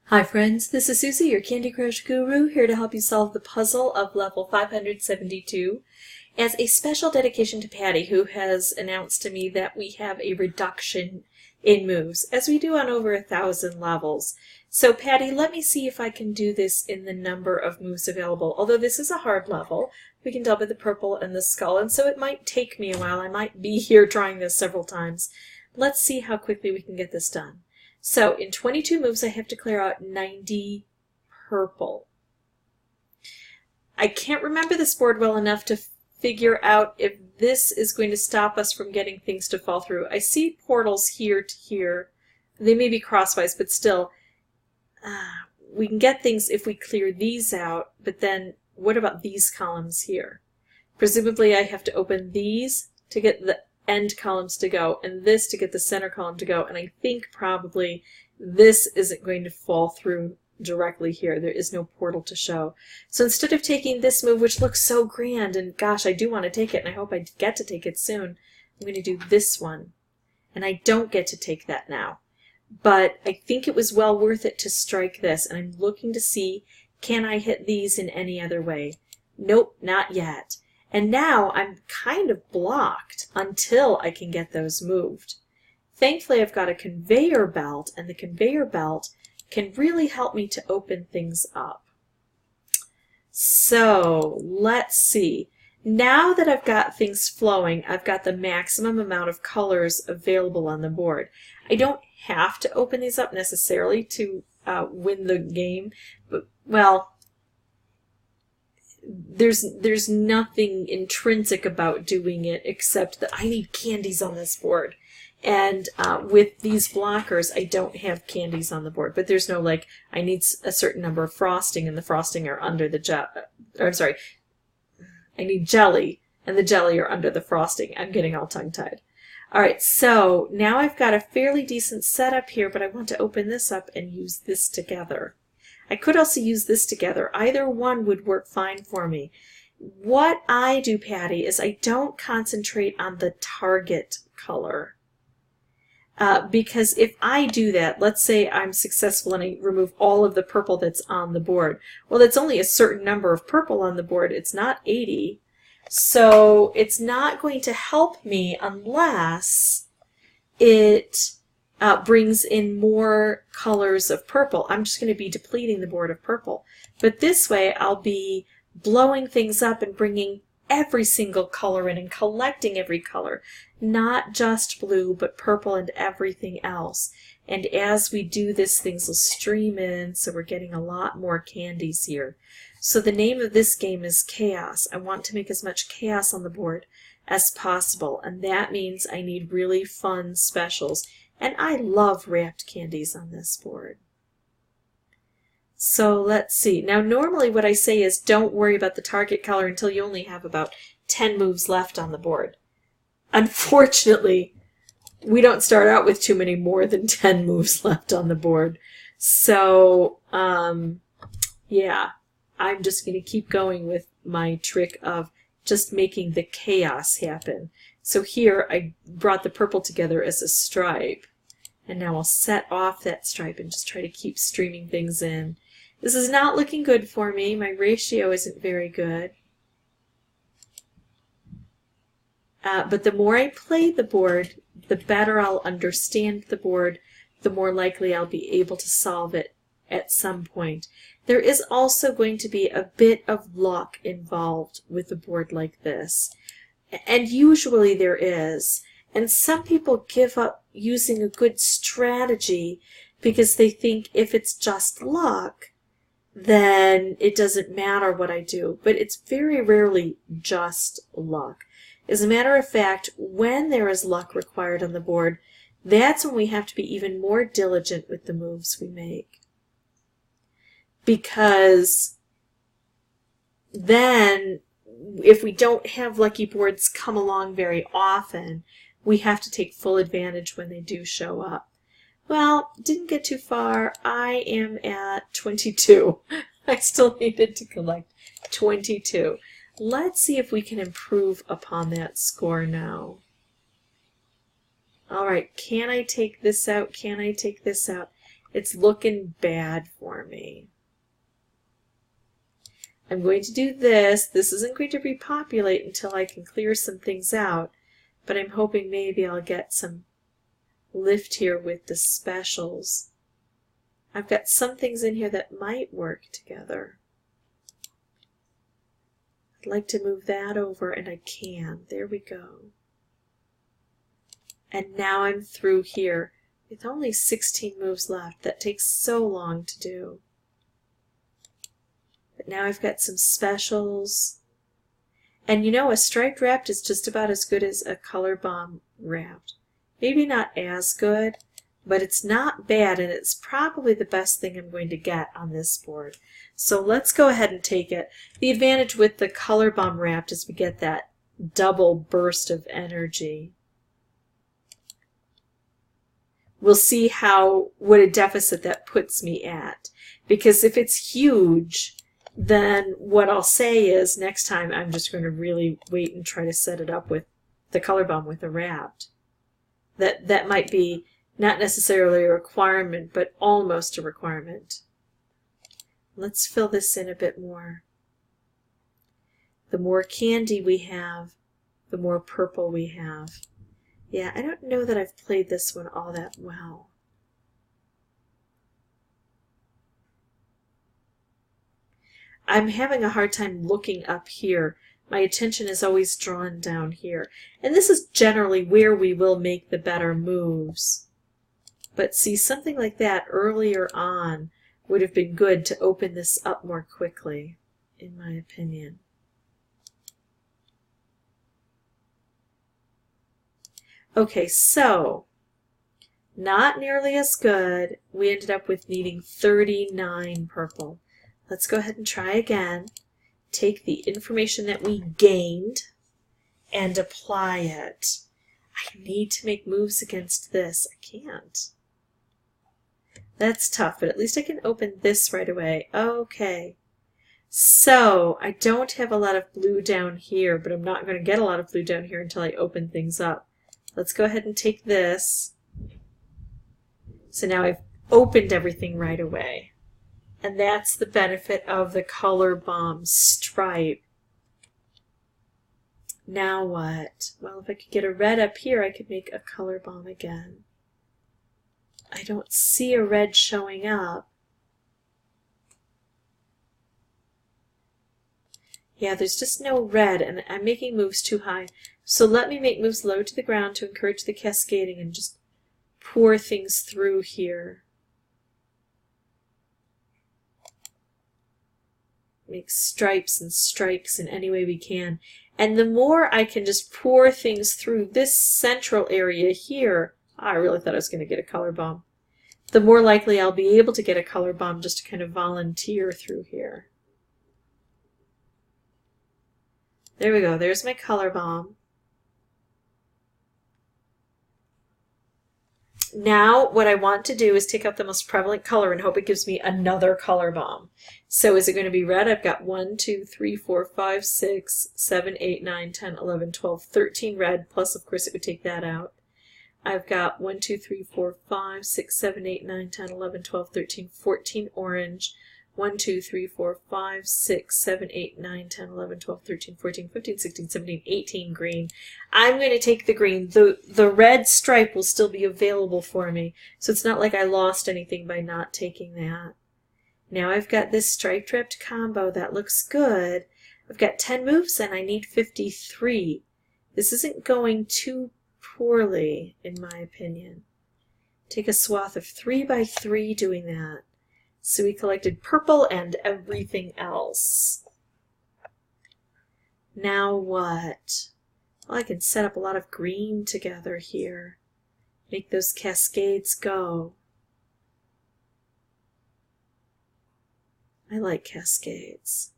Hi friends, this is Susie, your Candy Crush guru, here to help you solve the puzzle of level 572 as a special dedication to Patty, who has announced to me that we have a reduction in moves, as we do on over 1,000 levels. So Patty, let me see if I can do this in the number of moves available. Although this is a hard level, we can double the purple and the skull, and so it might take me a while. I might be here trying this several times. Let's see how quickly we can get this done. So in 22 moves, I have to clear out 90 purple. I can't remember this board well enough to figure out if this is going to stop us from getting things to fall through. I see portals here to here. They may be crosswise, but still, we can get things if we clear these out, but then what about these columns here? Presumably I have to open these to get the end columns to go, and this to get the center column to go, and I think probably this isn't going to fall through directly here. There is no portal to show. So instead of taking this move, which looks so grand, and gosh, I do want to take it, and I hope I get to take it soon, I'm going to do this one. And I don't get to take that now. But I think it was well worth it to strike this, and I'm looking to see, can I hit these in any other way? Nope, not yet. And now I'm kind of blocked until I can get those moved. Thankfully, I've got a conveyor belt, and the conveyor belt can really help me to open things up. So let's see. Now that I've got things flowing, I've got the maximum amount of colors available on the board. I don't have to open these up necessarily to win the game, but, well, there's nothing intrinsic about doing it except that I need candies on this board. And with these blockers, I don't have candies on the board. But there's no, like, I need a certain number of frosting, and the frosting are under the I'm sorry, I need jelly, and the jelly are under the frosting. I'm getting all tongue-tied. All right, so now I've got a fairly decent setup here, but I want to open this up and use this together. I could also use this together. Either one would work fine for me. What I do, Patty, is I don't concentrate on the target color. Because if I do that, let's say I'm successful and I remove all of the purple that's on the board. Well, that's only a certain number of purple on the board. It's not 80. So it's not going to help me unless it brings in more colors of purple. I'm just going to be depleting the board of purple. But this way I'll be blowing things up and bringing every single color in and collecting every color. Not just blue, but purple and everything else. And as we do this, things will stream in, so we're getting a lot more candies here. So the name of this game is Chaos. I want to make as much chaos on the board as possible, and that means I need really fun specials. And I love wrapped candies on this board. So let's see. Now normally what I say is don't worry about the target color until you only have about 10 moves left on the board. Unfortunately, we don't start out with too many more than 10 moves left on the board. So, yeah, I'm just going to keep going with my trick of just making the chaos happen. So here I brought the purple together as a stripe, and now I'll set off that stripe and just try to keep streaming things in. This is not looking good for me. My ratio isn't very good. But the more I play the board, the better I'll understand the board, the more likely I'll be able to solve it at some point. There is also going to be a bit of luck involved with a board like this. And usually there is. And some people give up using a good strategy because they think if it's just luck, then it doesn't matter what I do. But it's very rarely just luck. As a matter of fact, when there is luck required on the board, that's when we have to be even more diligent with the moves we make. Because then, if we don't have lucky boards come along very often, we have to take full advantage when they do show up. Well, didn't get too far. I am at 22. I still needed to collect 22. Let's see if we can improve upon that score now. All right, can I take this out? Can I take this out? It's looking bad for me. I'm going to do this. This isn't going to repopulate until I can clear some things out, but I'm hoping maybe I'll get some lift here with the specials. I've got some things in here that might work together. I'd like to move that over, and I can. There we go. And now I'm through here with only 16 moves left. That takes so long to do. But now I've got some specials. And you know, a striped wrapped is just about as good as a color bomb wrapped. Maybe not as good, but it's not bad, and it's probably the best thing I'm going to get on this board. So let's go ahead and take it. The advantage with the color bomb wrapped is we get that double burst of energy. We'll see what a deficit that puts me at. Because if it's huge, then what I'll say is next time I'm just going to really wait and try to set it up with the color bomb with a wrapped. That might be not necessarily a requirement, but almost a requirement. Let's fill this in a bit more. The more candy we have, the more purple we have. Yeah, I don't know that I've played this one all that well. I'm having a hard time looking up here. My attention is always drawn down here. And this is generally where we will make the better moves. But see, something like that earlier on would have been good to open this up more quickly, in my opinion. Okay, so not nearly as good. We ended up with needing 39 purple. Let's go ahead and try again. Take the information that we gained and apply it. I need to make moves against this. I can't. That's tough, but at least I can open this right away. Okay. So I don't have a lot of blue down here, but I'm not going to get a lot of blue down here until I open things up. Let's go ahead and take this. So now I've opened everything right away. And that's the benefit of the color bomb stripe. Now what? Well, if I could get a red up here, I could make a color bomb again. I don't see a red showing up. Yeah, there's just no red, and I'm making moves too high. So let me make moves low to the ground to encourage the cascading and just pour things through here. Make stripes and strikes in any way we can. And the more I can just pour things through this central area here, I really thought I was going to get a color bomb, the more likely I'll be able to get a color bomb just to kind of volunteer through here. There we go. There's my color bomb. Now what I want to do is take out the most prevalent color and hope it gives me another color bomb. So is it going to be red? I've got 1, 2, 3, 4, 5, 6, 7, 8, 9, 10, 11, 12, 13 red, plus of course it would take that out. I've got 1, 2, 3, 4, 5, 6, 7, 8, 9, 10, 11, 12, 13, 14 orange, 1, 2, 3, 4, 5, 6, 7, 8, 9, 10, 11, 12, 13, 14, 15, 16, 17, 18 green. I'm going to take the green. The red stripe will still be available for me, so it's not like I lost anything by not taking that. Now I've got this striped wrapped combo. That looks good. I've got 10 moves and I need 53. This isn't going too poorly, in my opinion. Take a swath of 3 by 3 doing that. So we collected purple and everything else. Now what? Well, I can set up a lot of green together here. Make those cascades go. I like cascades.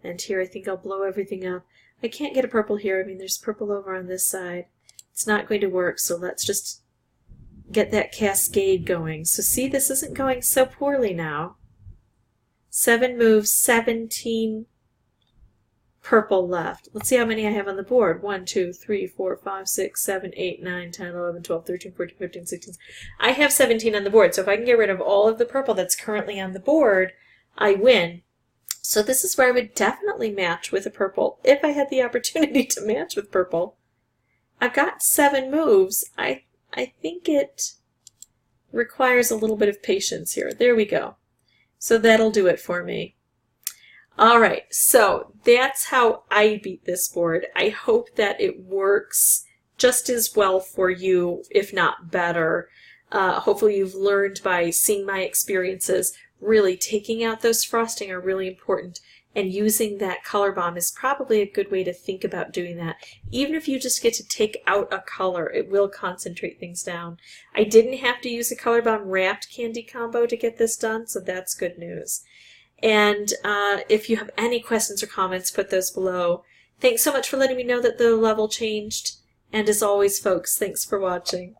And here I think I'll blow everything up. I can't get a purple here. I mean, there's purple over on this side. It's not going to work, so let's just get that cascade going. So see, this isn't going so poorly now. 7 moves, 17 purple left. Let's see how many I have on the board. 1, 2, 3, 4, 5, 6, 7, 8, 9, 10, 11, 12, 13, 14, 15, 16. I have 17 on the board, so if I can get rid of all of the purple that's currently on the board, I win. So this is where I would definitely match with a purple if I had the opportunity to match with purple. I've got 7 moves. I think it requires a little bit of patience here. There we go. So that'll do it for me. All right, so that's how I beat this board. I hope that it works just as well for you, if not better. Hopefully you've learned by seeing my experiences. Really, taking out those frosting are really important, and using that color bomb is probably a good way to think about doing that. Even if you just get to take out a color, it will concentrate things down. I didn't have to use a color bomb wrapped candy combo to get this done, so that's good news. And if you have any questions or comments, put those below. Thanks so much for letting me know that the level changed. And as always, folks, thanks for watching.